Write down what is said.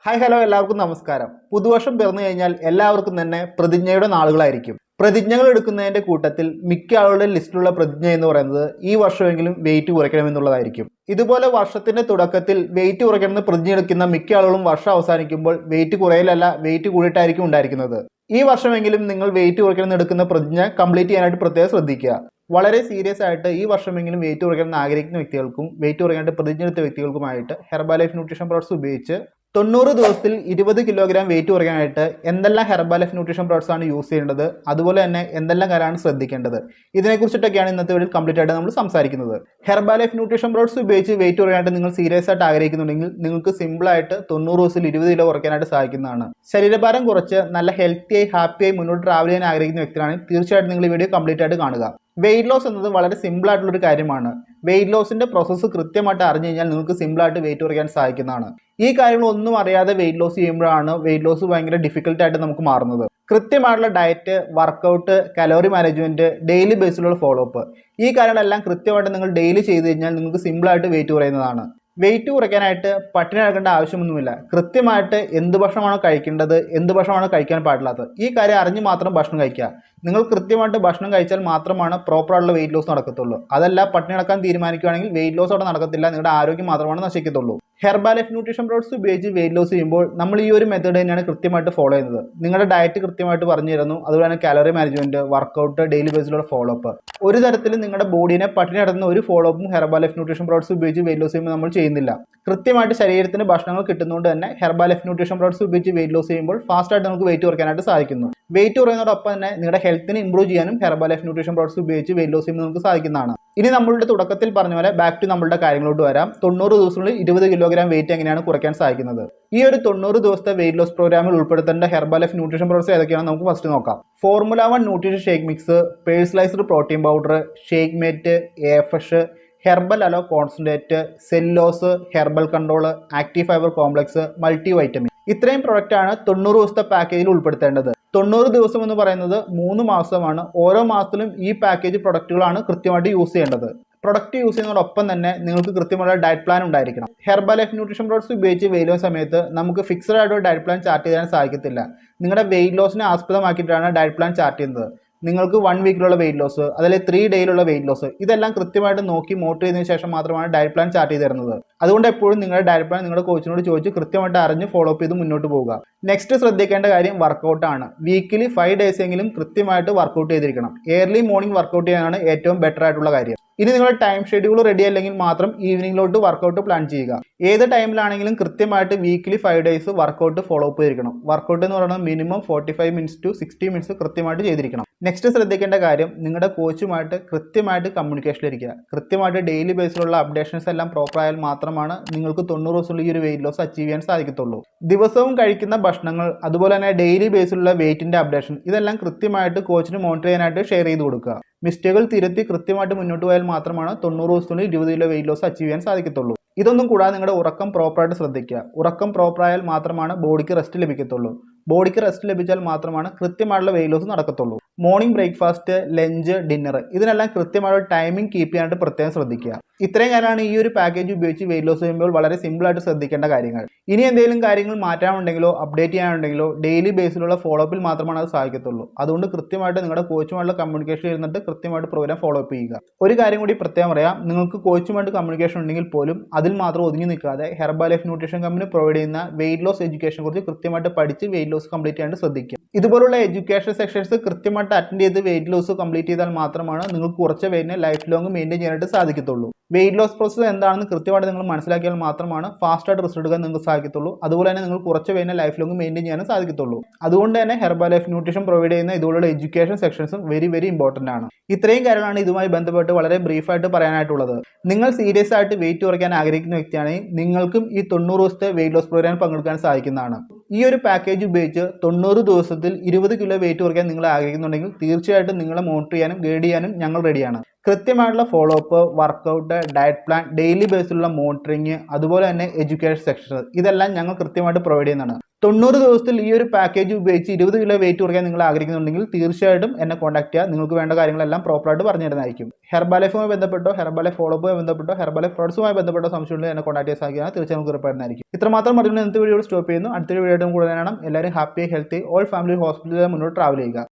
Hi hello എല്ലാവർക്കും നമസ്കാരം. പുതുവർഷം പിറന്നു കഴിഞ്ഞാൽ എല്ലാവർക്കും തന്നെ പ്രതിജ്ഞയുടെ നാളുകളായിരിക്കും. പ്രതിജ്ഞകൾ എടുക്കുന്നതിന്റെ കൂട്ടത്തിൽ മിക്ക ആളുകളുടെ ലിസ്റ്റിലുള്ള പ്രതിജ്ഞ എന്ന് പറയുന്നത് ഈ വർഷമെങ്കിലും വെയിറ്റ് കുറയ്ക്കണമെന്നുള്ളതായിരിക്കും. ഇതുപോലെ വർഷത്തിന്റെ തുടക്കത്തിൽ വെയിറ്റ് കുറയ്ക്കണമെന്ന് പ്രതിജ്ഞ എടുക്കുന്ന മിക്ക ആളുകളും വർഷം അവസാനിക്കുമ്പോൾ വെയിറ്റ് കുറയലല്ല, വെയിറ്റ് കൂടിയിട്ടായിരിക്കും ഉണ്ടായിരിക്കുന്നത്. ഈ വർഷമെങ്കിലും നിങ്ങൾ വെയിറ്റ് കുറയ്ക്കണമെന്ന് എടുക്കുന്ന പ്രതിജ്ഞ കംപ്ലീറ്റ് ചെയ്യാനായിട്ട് പ്രത്യേകം ശ്രദ്ധിക്കുക. വളരെ സീരിയസ് ആയിട്ട് ഈ വർഷമെങ്കിലും വെയിറ്റ് കുറയ്ക്കണമെന്ന് ആഗ്രഹിക്കുന്ന വ്യക്തികൾക്കും വെയിറ്റ് കുറയ്ക്കാനായിട്ട് പ്രതിജ്ഞ എടുത്ത വ്യക്തികൾക്കുമായിട്ട് ഹെർബാലൈഫ് ന്യൂട്രീഷൻ പ്രോഡക്ട്സ് ഉപയോഗിച്ച് 90 ദിവസത്തിൽ 20 കിലോഗ്രാം വെയിറ്റ് കുറയ്ക്കാനായിട്ട് എന്തെല്ലാം ഹെർബാലൈഫ് ന്യൂട്രീഷൻ പ്രോഡക്ട്സ് ആണ് യൂസ് ചെയ്യേണ്ടത്, അതുപോലെ തന്നെ എന്തെല്ലാം കാര്യമാണ് ശ്രദ്ധിക്കേണ്ടത്, ഇതിനെക്കുറിച്ചിട്ടൊക്കെയാണ് ഇന്നത്തെ വീഡിയോയിൽ കംപ്ലീറ്റ് ആയിട്ട് നമ്മൾ സംസാരിക്കുന്നത്. ഹെർബാലൈഫ് ന്യൂട്രീഷൻ പ്രോഡക്ട്സ് ഉപയോഗിച്ച് വെയിറ്റ് കുറയാനായിട്ട് നിങ്ങൾ സീരിയസ് ആയിട്ട് ആഗ്രഹിക്കുന്നുണ്ടെങ്കിൽ നിങ്ങൾക്ക് സിമ്പിളായിട്ട് 90 ദിവസത്തിൽ 20 കിലോ കുറയ്ക്കാനായിട്ട് സാധിക്കുന്നതാണ്. ശരീരഭാരം കുറച്ച് നല്ല ഹെൽത്തിയായി ഹാപ്പിയായി മുന്നോട്ട് ട്രാവൽ ചെയ്യാൻ ആഗ്രഹിക്കുന്ന വ്യക്തിയാണെങ്കിൽ തീർച്ചയായിട്ടും നിങ്ങൾ ഈ വീഡിയോ കംപ്ലീറ്റ് ആയിട്ട് കാണുക. വെയിറ്റ് ലോസ് എന്നത് വളരെ സിമ്പിൾ ആയിട്ടുള്ളൊരു കാര്യമാണ്. വെയിറ്റ് ലോസിന്റെ പ്രോസസ്സ് കൃത്യമായിട്ട് അറിഞ്ഞു കഴിഞ്ഞാൽ നിങ്ങൾക്ക് സിമ്പിളായിട്ട് വെയിറ്റ് കുറയ്ക്കാൻ സാധിക്കുന്നതാണ്. ഈ കാര്യങ്ങളൊന്നും അറിയാതെ വെയിറ്റ് ലോസ് ചെയ്യുമ്പോഴാണ് വെയിറ്റ് ലോസ് ഭയങ്കര ഡിഫിക്കൽട്ടായിട്ട് നമുക്ക് മാറുന്നത്. കൃത്യമായിട്ടുള്ള diet, workout, calorie management, daily ബേസിലുള്ള ഫോളോ അപ്പ്, ഈ കാര്യങ്ങളെല്ലാം കൃത്യമായിട്ട് നിങ്ങൾ ഡെയിലി ചെയ്ത് കഴിഞ്ഞാൽ നിങ്ങൾക്ക് സിമ്പിളായിട്ട് വെയിറ്റ് കുറയുന്നതാണ്. വെയിറ്റ് കുറയ്ക്കാനായിട്ട് പട്ടിണി കിടക്കേണ്ട ആവശ്യമൊന്നുമില്ല. കൃത്യമായിട്ട് എന്ത് ഭക്ഷണമാണ് കഴിക്കേണ്ടത്, എന്ത് ഭക്ഷണമാണ് കഴിക്കാൻ പാടില്ലാത്തത്, ഈ കാര്യം അറിഞ്ഞ് മാത്രം ഭക്ഷണം കഴിക്കുക. നിങ്ങൾ കൃത്യമായിട്ട് ഭക്ഷണം കഴിച്ചാൽ മാത്രമാണ് പ്രോപ്പറായിട്ടുള്ള വെയിറ്റ് ലോസ് നടക്കത്തുള്ളൂ. അതല്ല പട്ടിണി കിടക്കാൻ തീരുമാനിക്കുകയാണെങ്കിൽ വെയിറ്റ് ലോസ് അവിടെ നടക്കത്തില്ല, നിങ്ങളുടെ ആരോഗ്യം മാത്രമാണ് നശിക്കത്തുള്ളൂ. ഹെർബാലൈഫ് ന്യൂട്രീഷൻ പ്രോഡക്ട്സ് ഉപയോഗിച്ച് വെയിറ്റ് ലോസ് ചെയ്യുമ്പോൾ നമ്മൾ ഈ ഒരു മെത്തേഡ് തന്നെയാണ് കൃത്യമായിട്ട് ഫോളോ ചെയ്യുന്നത്. നിങ്ങളുടെ ഡയറ്റ് കൃത്യമായിട്ട് പറഞ്ഞു തരുന്നു, അതുപോലെ തന്നെ കാലറി മാനേജ്മെന്റ്, വർക്കൗട്ട്, ഡെയിലി ബേസിലുള്ള ഫോളോ അപ്പ്, ഒരു തരത്തിലും നിങ്ങളുടെ ബോഡീനെ പട്ടിണി കിടന്ന ഒരു ഫോളോ അപ്പും ഹെർബാലൈഫ് ന്യൂട്രീഷൻ പ്രോഡക്ട്സ് ഉപയോഗിച്ച് വെയിറ്റ് ലോസ് ചെയ്യുമ്പോൾ നമ്മൾ ചെയ്യുന്നില്ല. കൃത്യമായിട്ട് ശരീരത്തിന് ഭക്ഷണങ്ങൾ കിട്ടുന്നതുകൊണ്ട് തന്നെ ഹെർബാലൈഫ് ന്യൂട്രീഷൻ പ്രോഡക്ട്സ് ഉപയോഗിച്ച് വെയിറ്റ് ലോസ് ചെയ്യുമ്പോൾ ഫാസ്റ്റായിട്ട് നമുക്ക് വെയിറ്റ് കുറയ്ക്കാനായിട്ട് സാധിക്കുന്നു. വെയിറ്റ് കുറയുന്നതോടൊപ്പം തന്നെ നിങ്ങളുടെ ഹെൽത്തിനെ ഇംപ്രൂവ് ചെയ്യാനും ഹെർബാലൈഫ് ന്യൂട്രീഷൻ പ്രോഡക്ട്സ് ഉപയോഗിച്ച് വെയിറ്റ് ലോസ് ചെയ്യുമ്പോൾ നമുക്ക് സാധിക്കുന്നതാണ്. ഇനി നമ്മളുടെ തുടക്കത്തിൽ പറഞ്ഞ പോലെ ബാക്ക് ടു നമ്മളുടെ കാര്യങ്ങളോട്ട് വരാം. 90 ദിവസങ്ങളിൽ 20 കിലോഗ്രാം വെയിറ്റ് എങ്ങനെയാണ് കുറയ്ക്കാൻ സാധിക്കുന്നത്? ഈ ഒരു 90 ദിവസത്തെ വെയിറ്റ് ലോസ് പ്രോഗ്രാമിൽ ഉൾപ്പെടുത്തേണ്ട ഹെർബാലൈഫ് ന്യൂട്രീഷൻ പ്രോഡക്ട്സ് ഏതൊക്കെയാണ് നമുക്ക് ഫസ്റ്റ് നോക്കാം. Formula 1 nutrition shake mix, personalised protein powder, shake mate, afresh, herbal aloe concentrate, സെല്ലോസ്, herbal control, active fibre complex, multivitamin, ഇത്രയും പ്രൊഡക്റ്റ് ആണ് 90 ദിവസത്തെ പാക്കേജിൽ ഉൾപ്പെടുത്തേണ്ടത്. 90 ദിവസം എന്ന് പറയുന്നത് 3 മാസമാണ്. ഓരോ മാസത്തിലും ഈ പാക്കേജ് പ്രൊഡക്റ്റുകളാണ് കൃത്യമായിട്ട് യൂസ് ചെയ്യേണ്ടത്. പ്രൊഡക്റ്റ് യൂസ് ചെയ്യുന്നതോടൊപ്പം തന്നെ നിങ്ങൾക്ക് കൃത്യമായ ഡയറ്റ് പ്ലാൻ ഉണ്ടായിരിക്കണം. ഹെർബാലൈഫ് ന്യൂട്രീഷൻ പ്രോഡക്ട്സ് ഉപയോഗിച്ച് വെയിറ്റ് ലോസ് സമയത്ത് നമുക്ക് ഫിക്സഡ് ആയിട്ട് ഒരു ഡയറ്റ് പ്ലാൻ ചാർട്ട് ചെയ്യാൻ സാധിക്കത്തില്ല. നിങ്ങളുടെ വെയിറ്റ് ലോസിനെ ആസ്പദമാക്കിയിട്ടാണ് ഡയറ്റ് പ്ലാൻ ചാർട്ട് ചെയ്യുന്നത്. നിങ്ങൾക്ക് 1 വീക്കിലുള്ള വെയിറ്റ് ലോസ്, അതിലെ 3 ഡേയിലുള്ള വെയിറ്റ് ലോസ്, ഇതെല്ലാം കൃത്യമായിട്ട് നോക്കി മോണിറ്റർ ചെയ്തതിനു ശേഷം മാത്രമാണ് ഡയറ്റ് പ്ലാൻ ചാർട്ട് ചെയ്ത് തരുന്നത്. അതുകൊണ്ട് എപ്പോഴും നിങ്ങളുടെ ഡയറ്റ് പ്ലാൻ നിങ്ങളുടെ കോച്ചിനോട് ചോദിച്ച് കൃത്യമായിട്ട് അറിഞ്ഞ് ഫോളോ അപ്പ് ചെയ്ത് മുന്നോട്ട് പോവുക. നെക്സ്റ്റ് ശ്രദ്ധിക്കേണ്ട കാര്യം വർക്കൗട്ടാണ്. വീക്കിലി 5 ഡേയ്സ് എങ്കിലും കൃത്യമായിട്ട് വർക്കൗട്ട് ചെയ്തിരിക്കണം. ഏർലി മോർണിംഗ് വർക്കൗട്ട് ചെയ്യാനാണ് ഏറ്റവും ബെറ്റർ ആയിട്ടുള്ള കാര്യം. ഇനി നിങ്ങളുടെ ടൈം ഷെഡ്യൂൾ റെഡി അല്ലെങ്കിൽ മാത്രം ഈവനിങ്ങിലോട്ട് വർക്കൗട്ട് പ്ലാൻ ചെയ്യുക. ഏത് ടൈമിലാണെങ്കിലും കൃത്യമായിട്ട് weekly 5 days workout follow up ചെയ്തിരിക്കണം. വർക്കൗട്ട് എന്ന് പറയുന്നത് മിനിമം 45 മിനിറ്റ്സ് ടു 60 മിനിറ്റ്സ് കൃത്യമായിട്ട് ചെയ്തിരിക്കണം. നെക്സ്റ്റ് ശ്രദ്ധിക്കേണ്ട കാര്യം നിങ്ങളുടെ കോച്ചുമായിട്ട് കൃത്യമായിട്ട് കമ്മ്യൂണിക്കേഷനിലിരിക്കുക. കൃത്യമായിട്ട് ഡെയിലി ബേസിലുള്ള അപ്ഡേഷൻസ് എല്ലാം പ്രോപ്പർ ആയാൽ മാത്രമാണ് നിങ്ങൾക്ക് 90 ദിവസമുള്ള ഈ ഒരു വെയിറ്റ് ലോസ് അച്ചീവ് ചെയ്യാൻ സാധിക്കത്തുള്ളൂ. ദിവസവും കഴിക്കുന്ന ഭക്ഷണങ്ങൾ, അതുപോലെ തന്നെ ഡെയിലി ബേസിലുള്ള വെയിറ്റിന്റെ അപ്ഡേഷൻ, ഇതെല്ലാം കൃത്യമായിട്ട് കോച്ചിന് മോണിറ്റർ ചെയ്യാനായിട്ട് ഷെയർ ചെയ്ത് കൊടുക്കുക. മിസ്റ്റേക്കുകൾ തിരുത്തി കൃത്യമായിട്ട് മുന്നോട്ട് പോയാൽ മാത്രമാണ് 90 ദിവസത്തിനുള്ളിൽ 20 കിലോ വെയിറ്റ് ലോസ് അച്ചീവ് ചെയ്യാൻ സാധിക്കത്തുള്ളൂ. ഇതൊന്നും കൂടാതെ നിങ്ങളുടെ ഉറക്കം പ്രോപ്പറായിട്ട് ശ്രദ്ധിക്കുക. ഉറക്കം പ്രോപ്പറായാൽ മാത്രമാണ് ബോഡിക്ക് റെസ്റ്റ് ലഭിക്കത്തുള്ളൂ. ബോഡിക്ക് റെസ്റ്റ് ലഭിച്ചാൽ മാത്രമാണ് കൃത്യമായിട്ടുള്ള വെയിറ്റ് ലോസ് നടക്കത്തുള്ളൂ. മോർണിംഗ് ബ്രേക്ക്ഫാസ്റ്റ്, ലഞ്ച്, ഡിന്നർ, ഇതിനെല്ലാം കൃത്യമായിട്ട് ടൈമിംഗ് കീപ്പ് ചെയ്യാനായിട്ട് പ്രത്യേകം ശ്രദ്ധിക്കുക. ഇത്രയും കാര്യമാണ് ഈ ഒരു പാക്കേജ് ഉപയോഗിച്ച് വെയിറ്റ് ലോസ് ചെയ്യുമ്പോൾ വളരെ സിമ്പിളായിട്ട് ശ്രദ്ധിക്കേണ്ട കാര്യങ്ങൾ. ഇനി എന്തെങ്കിലും കാര്യങ്ങൾ മാറ്റാനുണ്ടെങ്കിലോ അപ്ഡേറ്റ് ചെയ്യാനുണ്ടെങ്കിലോ ഡെയിലി ബേസിലുള്ള ഫോളോ അപ്പിൽ മാത്രമാണ് അത് സാധിക്കത്തുള്ളൂ. അതുകൊണ്ട് കൃത്യമായിട്ട് നിങ്ങളുടെ കോച്ചുമായിട്ടുള്ള കമ്മ്യൂണിക്കേഷൻ ഇരുന്നിട്ട് കൃത്യമായിട്ട് പ്രോഗ്രാം ഫോളോ അപ്പ് ചെയ്യുക. ഒരു കാര്യം കൂടി പ്രത്യേകം പറയാം, നിങ്ങൾക്ക് കോച്ചുമായിട്ട് കമ്മ്യൂണിക്കേഷൻ ഉണ്ടെങ്കിൽ പോലും അതിൽ മാത്രം ഒതുങ്ങി നിൽക്കാതെ ഹെർബാലൈഫ് ന്യൂട്രീഷൻ കമ്പനി പ്രൊവൈഡ് ചെയ്യുന്ന വെയിറ്റ് ലോസ് എഡ്യൂക്കേഷനെ കുറിച്ച് കൃത്യമായിട്ട് പഠിച്ച് വെയിറ്റ് ലോസ് കംപ്ലീറ്റ് ചെയ്യാൻ ശ്രദ്ധിക്കുക. ഇതുപോലുള്ള എഡ്യൂക്കേഷൻ സെക്ഷൻസ് കൃത്യമായിട്ട് അറ്റൻഡ് ചെയ്ത് വെയിറ്റ് ലോസ് കംപ്ലീറ്റ് ചെയ്താൽ മാത്രമാണ് നിങ്ങൾക്ക് കുറച്ച് വെയിറ്റിനെ ലൈഫ് ലോങ് മെയിൻറ്റെയിൻ ചെയ്യാനായിട്ട് സാധിക്കത്തുള്ളൂ. വെയിറ്റ് ലോസ് പ്രോസസ്സ് എന്താണെന്ന് കൃത്യമായിട്ട് നിങ്ങൾ മനസ്സിലാക്കിയാൽ മാത്രമാണ് ഫാസ്റ്റായിട്ട് റിസൾട്ട് എടുക്കാൻ നിങ്ങൾക്ക് സാധിക്കത്തുള്ളൂ. അതുപോലെ തന്നെ നിങ്ങൾ കുറച്ച് വെയിറ്റിനെ ലൈഫ് ലോങ് മെയിൻറ്റെയിൻ ചെയ്യാനും സാധിക്കത്തുള്ളൂ. അതുകൊണ്ട് തന്നെ ഹെർബാലൈഫ് ന്യൂട്രീഷൻ പ്രൊവൈഡ് ചെയ്യുന്ന ഇതുപോലുള്ള എഡ്യൂക്കേഷൻ സെക്ഷൻസും വെരി ഇമ്പോർട്ടൻ്റ് ആണ്. ഇത്രയും കാര്യങ്ങളാണ് ഇതുമായി ബന്ധപ്പെട്ട് വളരെ ബ്രീഫായിട്ട് പറയാനായിട്ടുള്ളത്. നിങ്ങൾ സീരിയസ് ആയിട്ട് വെയിറ്റ് കുറയ്ക്കാൻ ആഗ്രഹിക്കുന്ന വ്യക്തിയാണെങ്കിൽ നിങ്ങൾക്കും ഈ 90 ദിവസത്തെ വെയിറ്റ് ലോസ് പ്രോഗ്രാമിൽ പങ്കെടുക്കാൻ സാധിക്കുന്നതാണ്. ഈ ഒരു പാക്കേജ് ഉപയോഗിച്ച് 90 ദിവസത്തിൽ 20 കിലോ വെയിറ്റ് കുറയ്ക്കാൻ നിങ്ങൾ ആഗ്രഹിക്കുന്നുണ്ടെങ്കിൽ തീർച്ചയായിട്ടും നിങ്ങളെ മോണിറ്റർ ചെയ്യാനും ഗൈഡ് ചെയ്യാനും ഞങ്ങൾ റെഡിയാണ്. കൃത്യമായിട്ടുള്ള follow up, workout, diet plan, daily ബേസിലുള്ള മോണിറ്ററിങ്, അതുപോലെ തന്നെ എഡ്യൂക്കേഷൻ സെക്ഷൻ, ഇതെല്ലാം ഞങ്ങൾ കൃത്യമായിട്ട് പ്രൊവൈഡ് ചെയ്യുന്നതാണ്. 90 ദിവസത്തിൽ ഈ ഒരു പാക്കേജ് ഉപയോഗിച്ച് 20 കിലോ വെയിറ്റ് കുറയ്ക്കാൻ നിങ്ങൾ ആഗ്രഹിക്കുന്നുണ്ടെങ്കിൽ തീർച്ചയായിട്ടും എന്നെ കോൺടാക്ട് ചെയ്യുക. നിങ്ങൾക്ക് വേണ്ട കാര്യങ്ങളെല്ലാം പ്രോപ്പറായിട്ട് പറഞ്ഞു തരുന്നതായിരിക്കും. ഹെർബാലൈഫുമായി ബന്ധപ്പെട്ടോ, ഹെർബാലൈഫ് ഫോളോ അപ്പുമായി ബന്ധപ്പെട്ടോ, ഹെർബാലൈഫ് പ്രോഡക്ട്സുമായി ബന്ധപ്പെട്ടോ സംശയമുണ്ടെങ്കിൽ എന്നെ കോൺടാക്ട് ചെയ്യാൻ സാധിക്കുന്നതാണ്. തീർച്ചയായും നമുക്ക് ഉറപ്പായിരുന്നതായിരിക്കും. ഇത്രമാത്രം പറഞ്ഞുകൊണ്ട് ഇന്നത്തെ വീഡിയോ സ്റ്റോപ്പ് ചെയ്യുന്നു. അടുത്തൊരു വീഡിയോ കൂടെ കാണാം. എല്ലാവരും ഹാപ്പി, ഹെൽത്തി, ഓൾ ഫാമിലി ഹോസ്പിറ്റലിൽ മുന്നോട്ട് ട്രാവൽ ചെയ്യുക.